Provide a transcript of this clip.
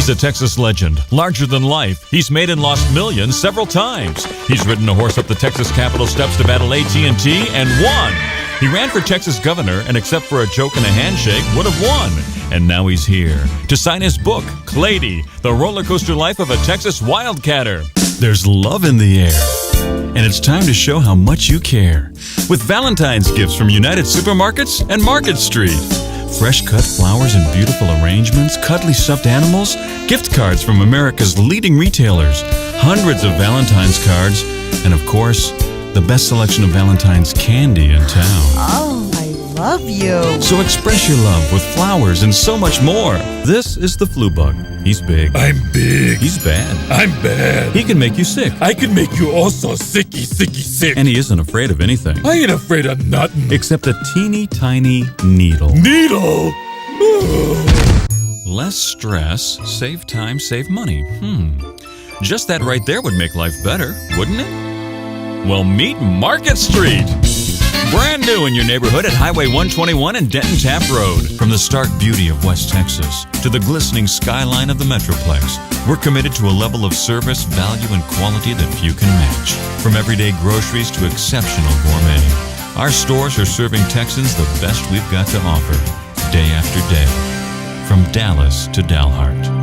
He's a Texas legend, larger than life. He's made and lost millions several times. He's ridden a horse up the Texas Capitol steps to battle AT&T and won. He ran for Texas governor and, except for a joke and a handshake, would have won. And now he's here to sign his book, Clady, The Roller Coaster Life of a Texas Wildcatter. There's love in the air, and it's time to show how much you care with Valentine's gifts from United Supermarkets and Market Street. Fresh cut flowers and beautiful arrangements, cuddly stuffed animals, gift cards from America's leading retailers, hundreds of Valentine's cards, and of course, the best selection of Valentine's candy in town. Oh, I love you. So express your love with flowers and so much more. This is the flu bug. He's big. I'm big. He's bad. I'm bad. He can make you sick. I can make you also sicky, sick. And he isn't afraid of anything. I ain't afraid of nothing. Except a teeny tiny needle. Needle? Less stress, save time, save money. Just that right there would make life better, wouldn't it? Well, meet Market Street. Brand new in your neighborhood at Highway 121 and Denton Tap Road. From the stark beauty of West Texas to the glistening skyline of the Metroplex, we're committed to a level of service, value, and quality that few can match. From everyday groceries to exceptional gourmet, our stores are serving Texans the best we've got to offer, day after day. From Dallas to Dalhart.